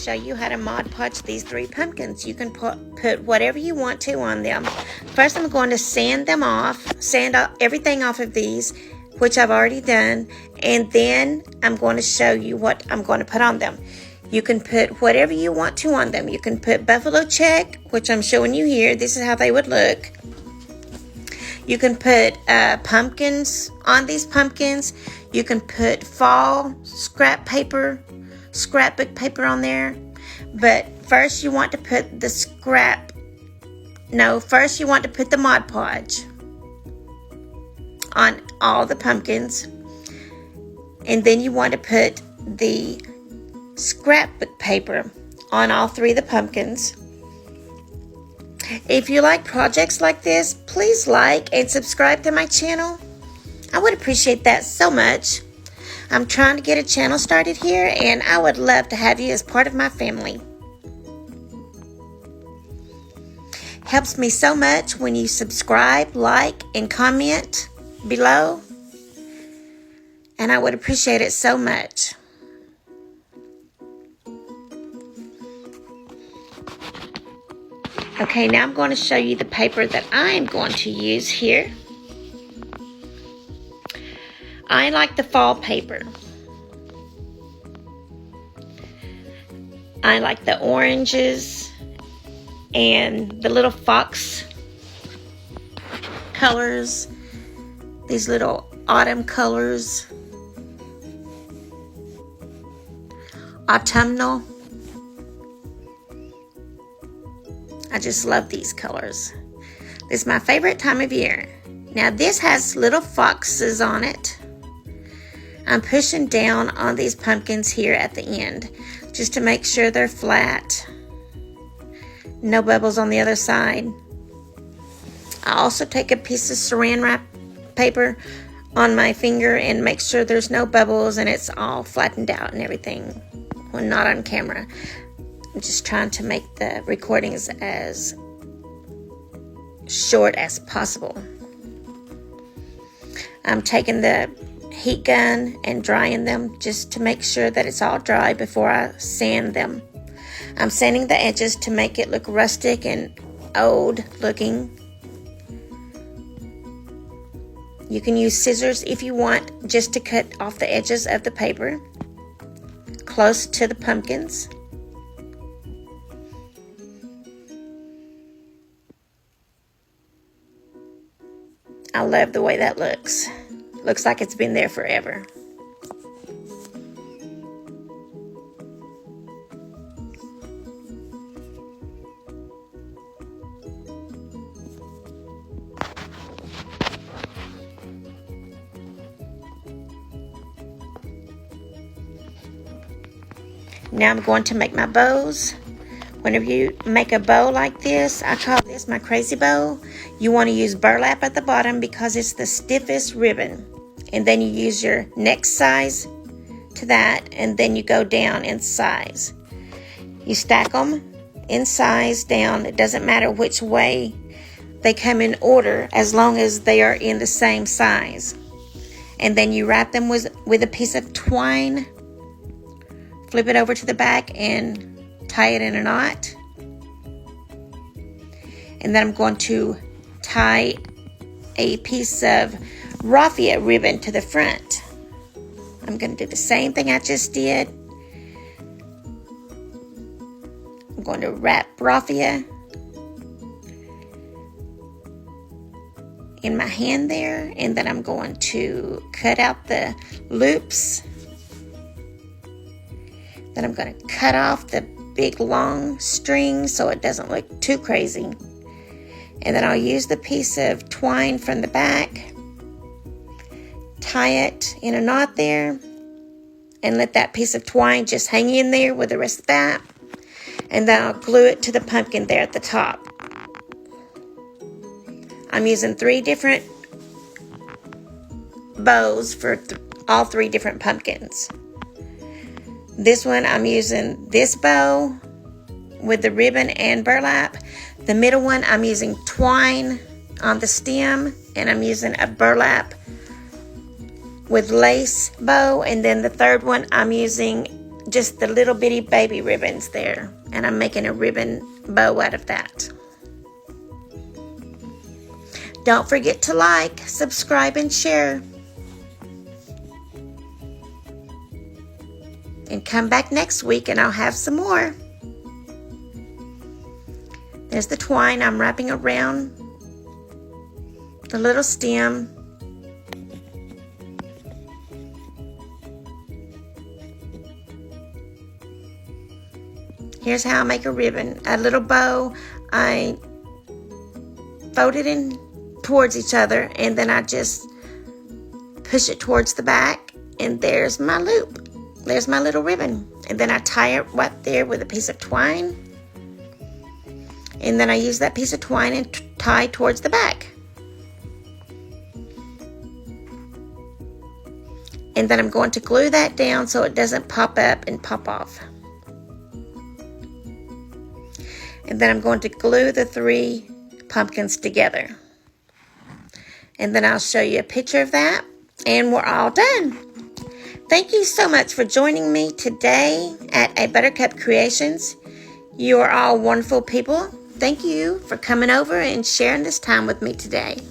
show you how to Mod Podge these 3 pumpkins. You can put whatever you want to on them. First, I'm going to sand them off, sand everything off of these, which I've already done, and then I'm going to show you what I'm going to put on them. You can put whatever you want to on them. You can put buffalo check, which I'm showing you here. This is how they would look. You can put pumpkins on these pumpkins. You can put fall scrapbook paper on there. But first you want to put the first you want to put the Mod Podge on all the pumpkins. And then you want to put the scrapbook paper on all 3 of the pumpkins. If you like projects like this, please like and subscribe to my channel. I would appreciate that so much. I'm trying to get a channel started here, and I would love to have you as part of my family. Helps me so much when you subscribe, like, and comment below. And I would appreciate it so much. Okay, now I'm going to show you the paper that I'm going to use here. I like the fall paper. I like the oranges and the little fox colors, these little autumn colors, autumnal. I just love these colors. This is my favorite time of year. Now this has little foxes on it. I'm pushing down on these pumpkins here at the end just to make sure they're flat. No bubbles on the other side. I also take a piece of saran wrap paper on my finger and make sure there's no bubbles and it's all flattened out and everything when not on camera. I'm just trying to make the recordings as short as possible. I'm taking the heat gun and drying them just to make sure that it's all dry before I sand them. I'm sanding the edges to make it look rustic and old looking. You can use scissors if you want, just to cut off the edges of the paper close to the pumpkins. I love the way that looks. Looks like it's been there forever. Now I'm going to make my bows. Whenever you make a bow like this, I call this my crazy bow. You want to use burlap at the bottom because it's the stiffest ribbon. And then you use your next size to that, and then you go down in size. You stack them in size down. It doesn't matter which way they come in order as long as they are in the same size. And then you wrap them with a piece of twine. Flip it over to the back and tie it in a knot. And then I'm going to tie a piece of raffia ribbon to the front. I'm going to do the same thing I just did. I'm going to wrap raffia in my hand there, and then I'm going to cut out the loops. Then I'm going to cut off the big long string so it doesn't look too crazy. And then I'll use the piece of twine from the back, tie it in a knot there, and let that piece of twine just hang in there with the rest of that. And then I'll glue it to the pumpkin there at the top. I'm using 3 different bows for all 3 different pumpkins. This one, I'm using this bow with the ribbon and burlap. The middle one, I'm using twine on the stem, and I'm using a burlap with lace bow. And then the third one, I'm using just the little bitty baby ribbons there. And I'm making a ribbon bow out of that. Don't forget to like, subscribe, and share. And come back next week and I'll have some more. There's the twine I'm wrapping around the little stem. Here's how I make a ribbon. A little bow, I fold it in towards each other, and then I just push it towards the back, and there's my loop. There's my little ribbon. And then I tie it right there with a piece of twine. And then I use that piece of twine and tie towards the back. And then I'm going to glue that down so it doesn't pop up and pop off. And then I'm going to glue the 3 pumpkins together. And then I'll show you a picture of that. And we're all done. Thank you so much for joining me today at A Buttercup Creations. You are all wonderful people. Thank you for coming over and sharing this time with me today.